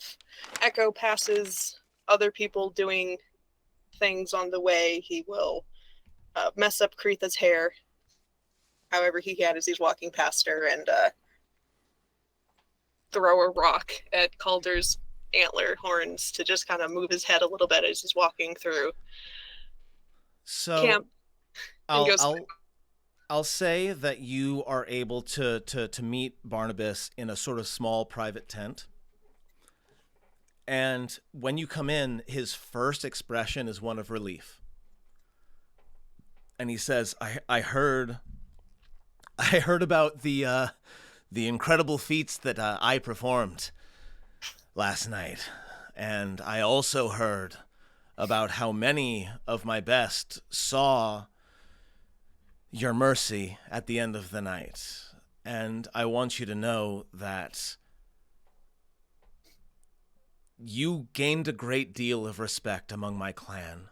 if Echo passes other people doing things on the way, he will mess up Kretha's hair however he can as he's walking past her, and throw a rock at Calder's antler horns to just kind of move his head a little bit as he's walking through So camp and I'll goes, I'll I'll say that you are able to meet Barnabas in a sort of small private tent. And when you come in, his first expression is one of relief. And he says, I heard about the incredible feats that I performed last night. And I also heard about how many of my best saw your mercy at the end of the night. And I want you to know that you gained a great deal of respect among my clan.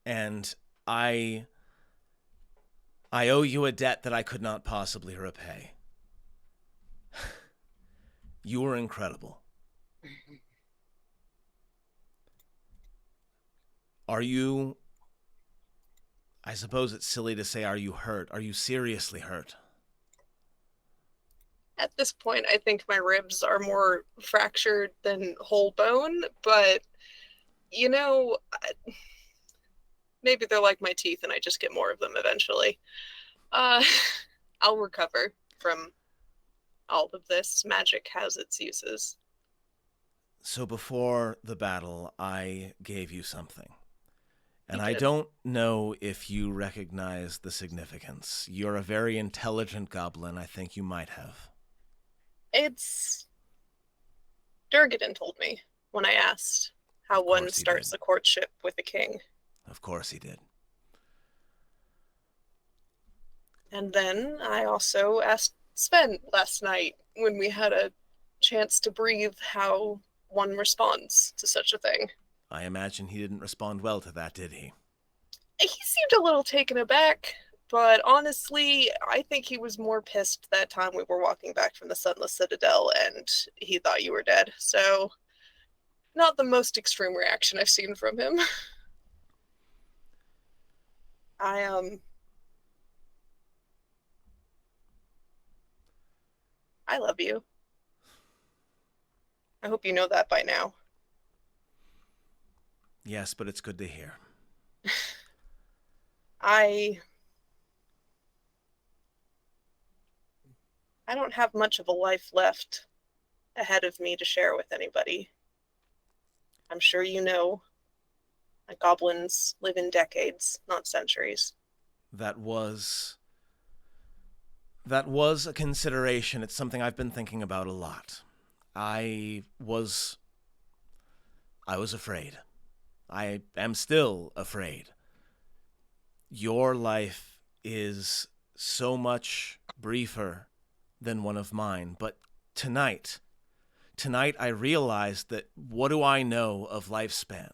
And I owe you a debt that I could not possibly repay. You were incredible. Are you... I suppose it's silly to say, are you hurt? Are you seriously hurt? at this point, I think my ribs are more fractured than whole bone, but you know, maybe they're like my teeth and I just get more of them eventually. Uh, I'll recover from all of this. Magic has its uses. So before the battle, I gave you something. You And I did. don't know if you recognize the significance. You're a very intelligent goblin. I think you might have. It's Durgadin told me when I asked how Of one course he did. starts a courtship with a king. Of course he did. And then I also asked Sven last night when we had a chance to breathe how one responds to such a thing. I imagine he didn't respond well to that, did he? He seemed a little taken aback, but honestly, I think he was more pissed that time we were walking back from the Sunless Citadel and he thought you were dead. So, not the most extreme reaction I've seen from him. I I love you. I hope you know that by now. Yes, but it's good to hear. I I don't have much of a life left ahead of me to share with anybody. I'm sure you know goblins live in decades, not centuries. That was that was a consideration. It's something I've been thinking about a lot. I was I was afraid. I am still afraid. Your life is so much briefer than one of mine, but tonight I realized that what do I know of lifespan?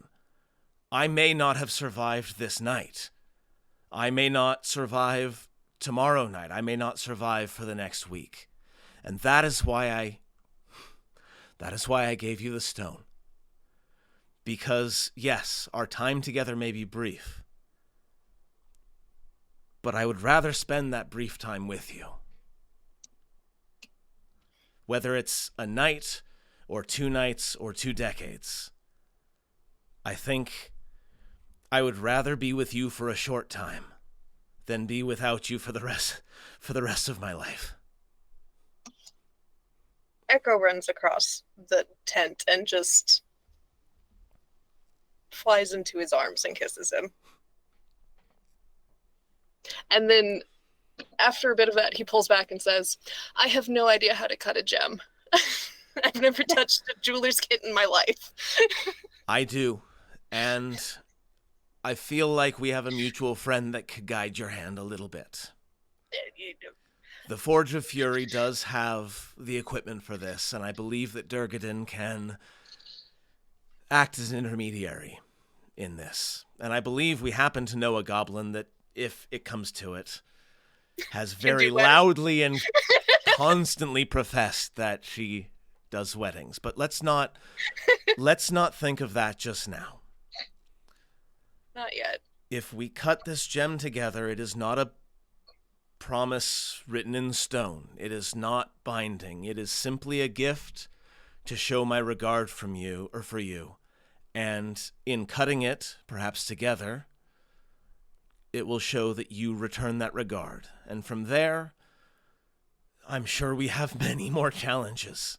I may not have survived this night. I may not survive tomorrow night. I may not survive for the next week. And that is why I gave you the stone. Because yes, our time together may be brief, but I would rather spend that brief time with you. Whether it's a night or 2 nights or 2 decades, I think I would rather be with you for a short time than be without you for the rest of my life. Echo runs across the tent and just flies into his arms and kisses him. And then after a bit of that, he pulls back and says, I have no idea how to cut a gem. I've never touched a jeweler's kit in my life. I do, and I feel like we have a mutual friend that could guide your hand a little bit. The Forge of Fury does have the equipment for this, and I believe that Durgadin can act as an intermediary in this. And I believe we happen to know a goblin that, if it comes to it, has very loudly and constantly professed that she does weddings, but let's not think of that just now. Not yet. If we cut this gem together, it is not a promise written in stone. It is not binding. It is simply a gift to show my regard for you. And in cutting it, perhaps together, it will show that you return that regard. And from there, I'm sure we have many more challenges.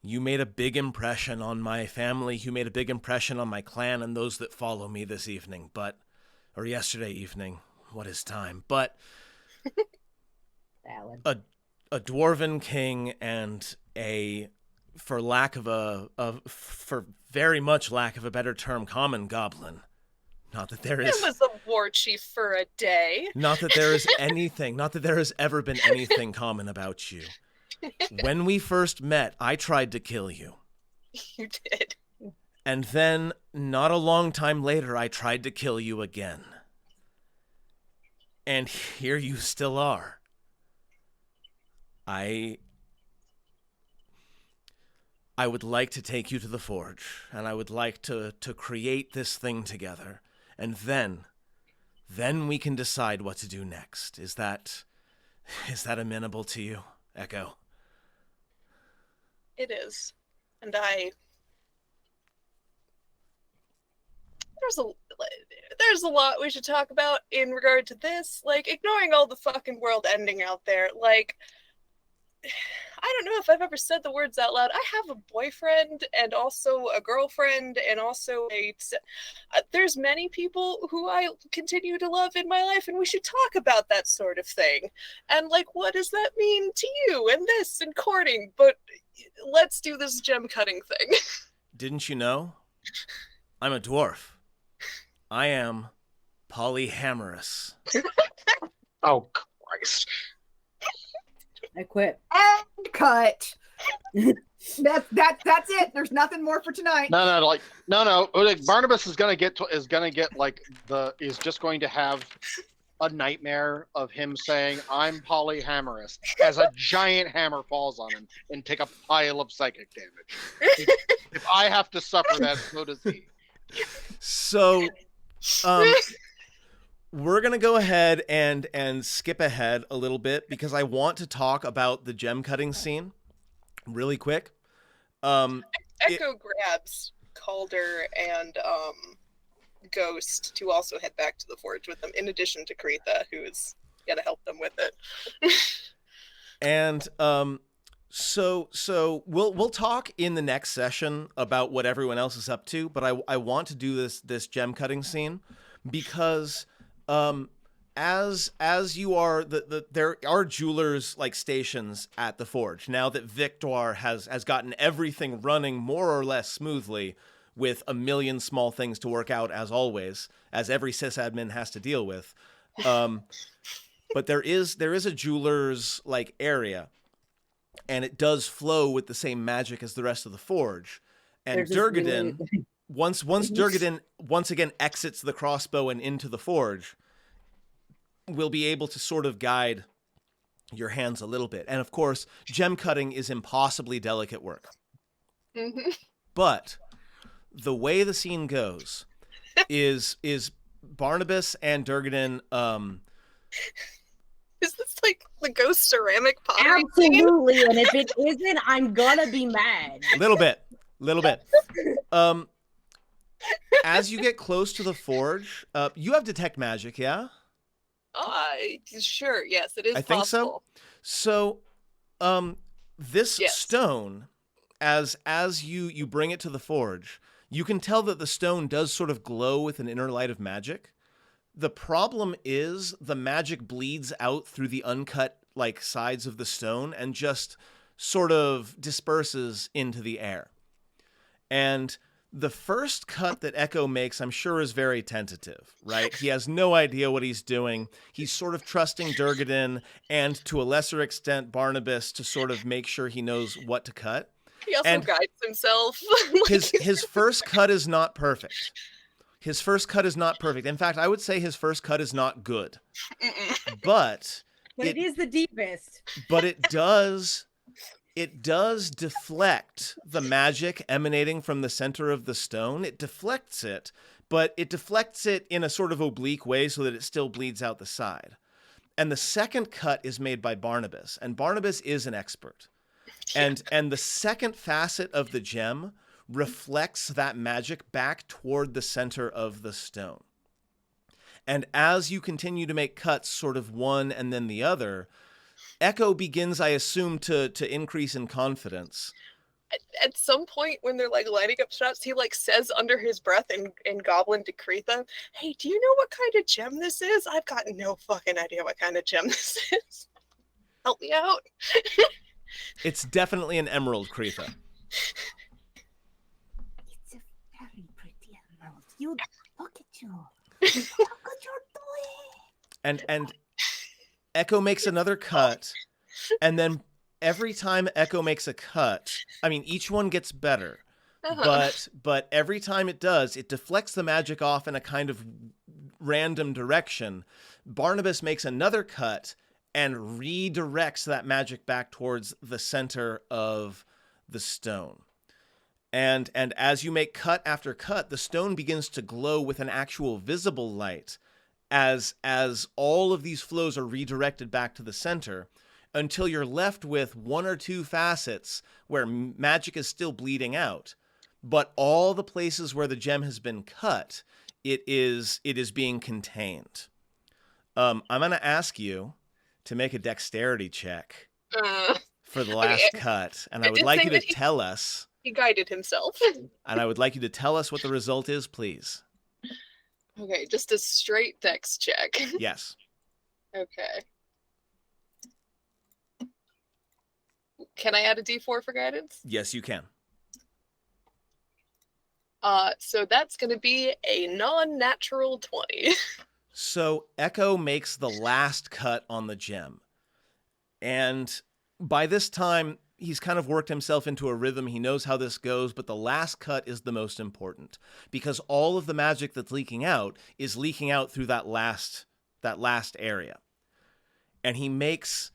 You made a big impression on my family. You made a big impression on my clan and those that follow me this evening, or yesterday evening. What is time? But a dwarven king and for very much lack of a better term, common goblin. Not that there is... It was a war chief for a day. Not that there has ever been anything common about you. When we first met, I tried to kill you. You did. And then, not a long time later, I tried to kill you again. And here you still are. I would like to take you to the forge, and I would like to create this thing together. And then we can decide what to do next. Is that amenable to you, Echo? It is. And there's a lot we should talk about in regard to this. Like, ignoring all the fucking world ending out there. Like, I don't know if I've ever said the words out loud. I have a boyfriend and also a girlfriend and also there's many people who I continue to love in my life, and we should talk about that sort of thing. And like, what does that mean to you and this and courting? But let's do this gem cutting thing. Didn't you know? I'm a dwarf. I am polyhamorous. Oh, Christ. I quit. And cut. That's it. There's nothing more for tonight. No. Like, Barnabas is just going to have a nightmare of him saying, "I'm polyhamorous," as a giant hammer falls on him and take a pile of psychic damage. If I have to suffer that, so does he. So, we're going to go ahead and skip ahead a little bit because I want to talk about the gem cutting scene really quick. Echo grabs Calder and Ghost to also head back to the forge with them, in addition to Karitha, who is going to help them with it. And so we'll talk in the next session about what everyone else is up to, but I want to do this gem cutting scene because as you are there are jewelers like stations at the forge now that Victor has gotten everything running more or less smoothly with a million small things to work out, as always, as every sysadmin has to deal with. But there is a jeweler's like area, and it does flow with the same magic as the rest of the forge. And Durgadin, once Durgadin once again exits the crossbow and into the forge, will be able to sort of guide your hands a little bit. And of course, gem cutting is impossibly delicate work. Mm-hmm. But the way the scene goes is Barnabas and Durgadin. Is this like the ghost ceramic pottery Absolutely, scene? And if it isn't, I'm gonna be mad. Little bit. As you get close to the forge, you have detect magic, yeah? Sure, yes, it is I think possible. so. This stone, as you bring it to the forge, you can tell that the stone does sort of glow with an inner light of magic. The problem is the magic bleeds out through the uncut like sides of the stone and just sort of disperses into the air. And the first cut that Echo makes, I'm sure, is very tentative, right? He has no idea what he's doing. He's sort of trusting Durgadin and, to a lesser extent, Barnabas to sort of make sure he knows what to cut. He also guides himself. His first cut is not perfect. In fact, I would say his first cut is not good. But it is the deepest. But it does It does deflect the magic emanating from the center of the stone. It deflects it, but it deflects it in a sort of oblique way so that it still bleeds out the side. And the second cut is made by Barnabas, and Barnabas is an expert. And the second facet of the gem reflects that magic back toward the center of the stone. And as you continue to make cuts, sort of one and then the other, Echo begins, I assume, to increase in confidence. At some point when they're like lighting up shots, he like says under his breath in Goblin to Kretha, "Hey, do you know what kind of gem this is? I've got no fucking idea what kind of gem this is. Help me out." It's definitely an emerald, Kretha. It's a very pretty emerald. You look at you. Look what you're doing. And Echo makes another cut, and then every time Echo makes a cut, I mean, each one gets better, but every time it does, it deflects the magic off in a kind of random direction. Barnabas makes another cut and redirects that magic back towards the center of the stone. And as you make cut after cut, the stone begins to glow with an actual visible light as all of these flows are redirected back to the center, until you're left with one or two facets where magic is still bleeding out, but all the places where the gem has been cut, it is being contained. I'm going to ask you to make a dexterity check for the last cut, and I would like you to tell us. He guided himself. And I would like you to tell us what the result is, please. Okay, just a straight dex check. Yes. Okay. Can I add a d4 for guidance? Yes, you can. So that's going to be a non-natural 20. So Echo makes the last cut on the gem. And by this time, he's kind of worked himself into a rhythm. He knows how this goes, but the last cut is the most important, because all of the magic that's leaking out is leaking out through that last area. And he makes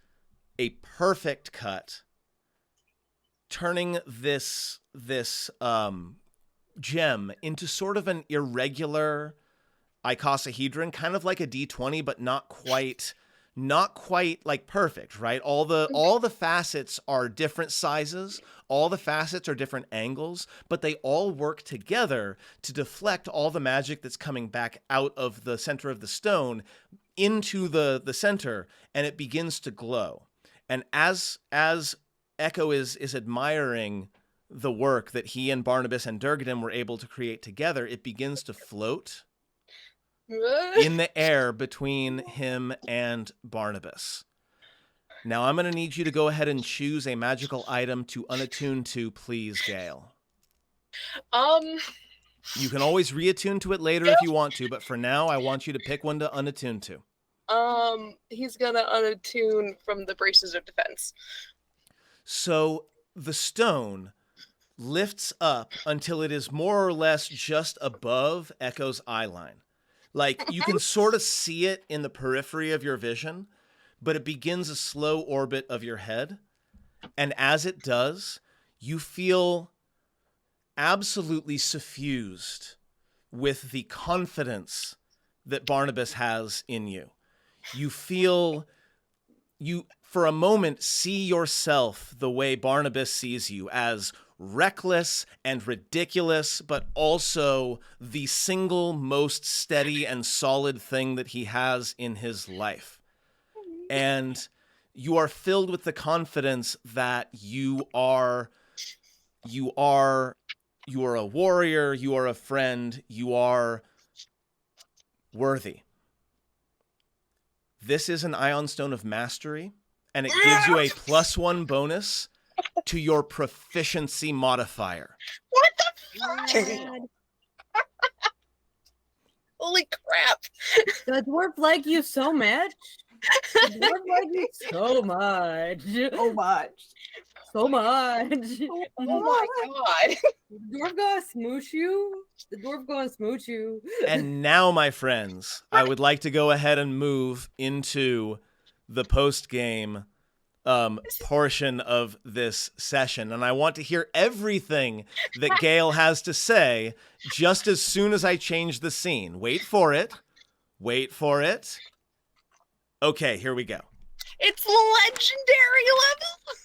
a perfect cut, turning this gem into sort of an irregular icosahedron, kind of like a D20, but not quite like perfect, right? All the facets are different sizes, all the facets are different angles, but they all work together to deflect all the magic that's coming back out of the center of the stone into the center, and it begins to glow. And as Echo is admiring the work that he and Barnabas and Durgadim were able to create together, it begins to float in the air between him and Barnabas. Now I'm going to need you to go ahead and choose a magical item to unattune to, please, Gale. You can always reattune to it later if you want to, but for now I want you to pick one to unattune to. He's going to unattune from the braces of defense. So the stone lifts up until it is more or less just above Echo's eyeline. Like, you can sort of see it in the periphery of your vision, but it begins a slow orbit of your head. And as it does, you feel absolutely suffused with the confidence that Barnabas has in you. You feel, you for a moment see yourself the way Barnabas sees you, as reckless and ridiculous, but also the single most steady and solid thing that he has in his life. And you are filled with the confidence that you are a warrior, you are a friend, you are worthy. This is an Ion Stone of Mastery, and it gives you a +1 bonus to your proficiency modifier. What the fuck? Holy crap. The dwarf like you so much. The dwarf like you so much. So much. So much. Oh my god. The dwarf gonna smooch you. The dwarf gonna smooch you. And now, my friends, I would like to go ahead and move into the post-game portion of this session, and I want to hear everything that Gale has to say just as soon as I change the scene. Wait for it. Wait for it. Okay, here we go. It's legendary level.